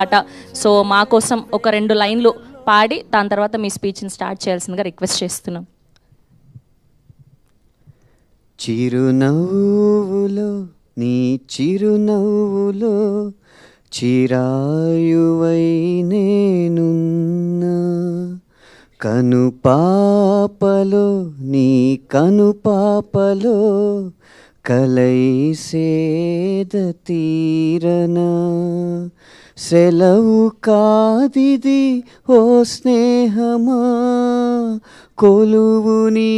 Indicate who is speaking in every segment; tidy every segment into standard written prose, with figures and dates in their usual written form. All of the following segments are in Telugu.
Speaker 1: పాట. సో మా కోసం ఒక 2 లైన్లు పాడి దాని తర్వాత మీ స్పీచ్ని స్టార్ట్ చేయాల్సిందిగా రిక్వెస్ట్ చేస్తున్నాం.
Speaker 2: చిరునవ్వులో నీ చిరునవ్వులో చిరాయువై నేనున్నా, కనుపాపలో నీ కనుపాపలో కలై సేద తీరనా, సెలవు కాదిది ఓ స్నేహమా, కొలువు నీ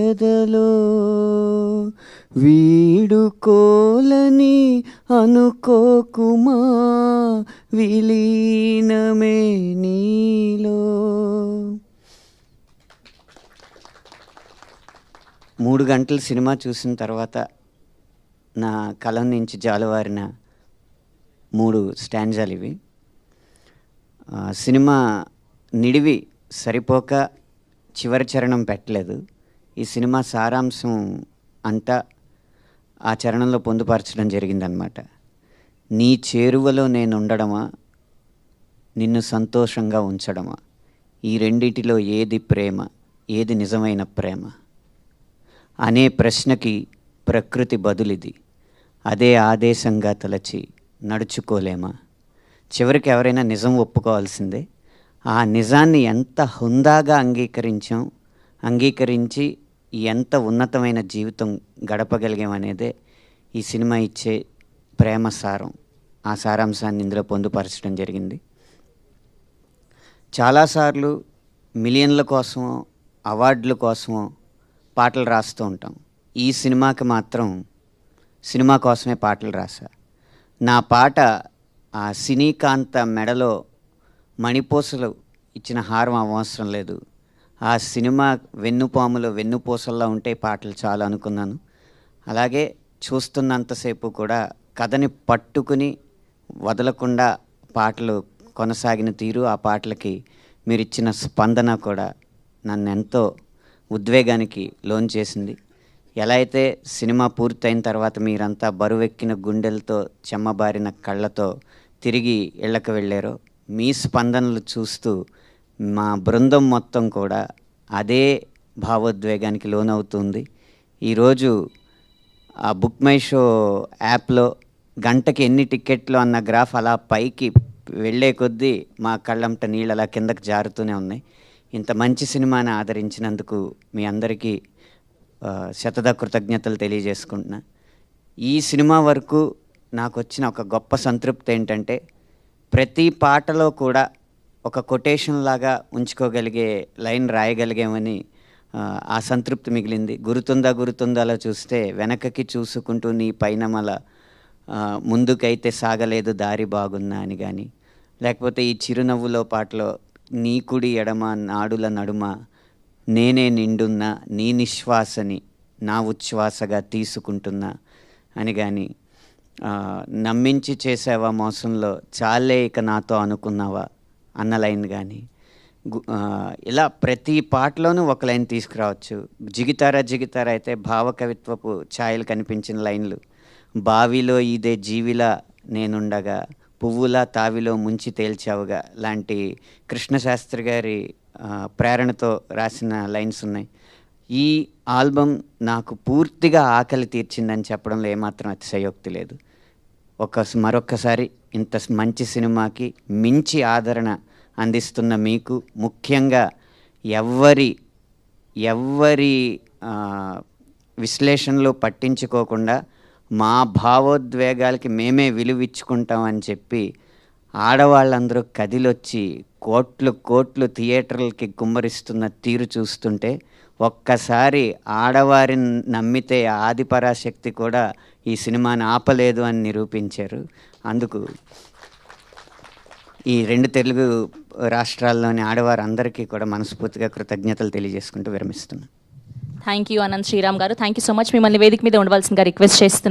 Speaker 2: ఎదలో వీడుకోలని అనుకోకుమా, విలీనమే నీలో. 3 గంటల సినిమా చూసిన తర్వాత నా కలం నుంచి జాలువారిన 3 స్టాంజాలు ఇవి. సినిమా నిడివి సరిపోక చివరి చరణం పెట్టలేదు. ఈ సినిమా సారాంశం అంతా ఆ చరణంలో పొందుపరచడం జరిగిందనమాట. నీ చేరువలో నేను ఉండడమా, నిన్ను సంతోషంగా ఉంచడమా, ఈ రెండిటిలో ఏది ప్రేమ, ఏది నిజమైన ప్రేమ అనే ప్రశ్నకి ప్రకృతి బదులిది. అదే ఆదేశంగా తలచి నడుచుకోలేమా. చివరికి ఎవరైనా నిజం ఒప్పుకోవాల్సిందే. ఆ నిజాన్ని ఎంత హుందాగా అంగీకరించి ఎంత ఉన్నతమైన జీవితం గడపగలిగామనేదే ఈ సినిమా ఇచ్చే ప్రేమ సారం. ఆ సారాంశాన్ని ఇందులో పొందుపరచడం జరిగింది. చాలాసార్లు మిలియన్ల కోసమో అవార్డుల కోసమో పాటలు రాస్తూ ఉంటాం. ఈ సినిమాకి మాత్రం సినిమా కోసమే పాటలు రాసా. నా పాట ఆ సినీకాంత మెడలో మణిపూసలు ఇచ్చిన హారం అవసరం లేదు. ఆ సినిమా వెన్నుపాములో వెన్నుపూసల్లా ఉంటే పాటలు చాలా అనుకున్నాను. అలాగే చూస్తున్నంతసేపు కూడా కథని పట్టుకుని వదలకుండా పాటలు కొనసాగిన తీరు, ఆ పాటలకి మీరు ఇచ్చిన స్పందన కూడా నన్ను ఎంతో ఉద్వేగానికి లోన్ చేసింది. ఎలా అయితే సినిమా పూర్తయిన తర్వాత మీరంతా బరువెక్కిన గుండెలతో చెమ్మబారిన కళ్ళతో తిరిగి ఇళ్ళకి వెళ్ళారో, మీ స్పందనలు చూస్తూ మా బృందం మొత్తం కూడా అదే భావోద్వేగానికి లోనవుతుంది. ఈరోజు ఆ బుక్ మై షో యాప్లో గంటకి ఎన్ని టికెట్లు అన్న గ్రాఫ్ అలా పైకి వెళ్ళే కొద్దీ మా కళ్ళంట నీళ్ళు అలా కిందకి జారుతూనే ఉన్నాయి. ఇంత మంచి సినిమాని ఆదరించినందుకు మీ అందరికీ శతద కృతజ్ఞతలు తెలియజేసుకుంటున్నా. ఈ సినిమా వరకు నాకు వచ్చిన ఒక గొప్ప సంతృప్తి ఏంటంటే, ప్రతి పాటలో కూడా ఒక కొటేషన్ లాగా ఉంచుకోగలిగే లైన్ రాయగలిగామని ఆ సంతృప్తి మిగిలింది. గురుతుందాలో చూస్తే వెనకకి చూసుకుంటూ నీ పైనమల ముందుకైతే సాగలేదు దారి బాగున్నా అని కానీ, లేకపోతే ఈ చిరునవ్వులో పాటలో నీ కుడి ఎడమ నాడుల నడుమ నేనే నిండున్నా నీ నిశ్వాసని నా ఉచ్ఛ్వాసగా తీసుకుంటున్నా అని కానీ, నమ్మించి చేసావా మోసంలో చాలే ఇక నాతో అనుకున్నావా అన్న లైన్ కానీ, ఇలా ప్రతి పాటలోనూ ఒక లైన్ తీసుకురావచ్చు. జిగితారా అయితే భావకవిత్వపు ఛాయలు కనిపించిన లైన్లు, బావిలో ఇదే జీవిలా నేనుండగా పువ్వులా తావిలో ముంచి తేల్చావుగా లాంటి కృష్ణశాస్త్రి గారి ప్రేరణతో రాసిన లైన్స్ ఉన్నాయి. ఈ ఆల్బమ్ నాకు పూర్తిగా ఆకలి తీర్చిందని చెప్పడంలో ఏమాత్రం అతిశయోక్తి లేదు. మరొక్కసారి ఇంత మంచి సినిమాకి మించి ఆదరణ అందిస్తున్న మీకు, ముఖ్యంగా ఎవ్వరి విశ్లేషణలు పట్టించుకోకుండా మా భావోద్వేగాలకి మేమే విలువిచ్చుకుంటామని చెప్పి ఆడవాళ్ళందరూ కదిలొచ్చి కోట్లు థియేటర్లకి గుమ్మరిస్తున్న తీరు చూస్తుంటే, ఒక్కసారి ఆడవారిని నమ్మితే ఆదిపరాశక్తి కూడా ఈ సినిమాని ఆపలేదు అని నిరూపించారు. అందుకు ఈ 2 తెలుగు రాష్ట్రాల్లోని ఆడవారందరికీ కూడా మనస్ఫూర్తిగా కృతజ్ఞతలు తెలియజేసుకుంటూ విరమిస్తున్నాను.
Speaker 1: థ్యాంక్ యూ అనంత్ శ్రీరామ్ గారు. Thank you so much. మిమ్మల్ని వేదిక మీద ఉండవలసిందిగా రిక్వెస్ట్ చేస్తున్నాను.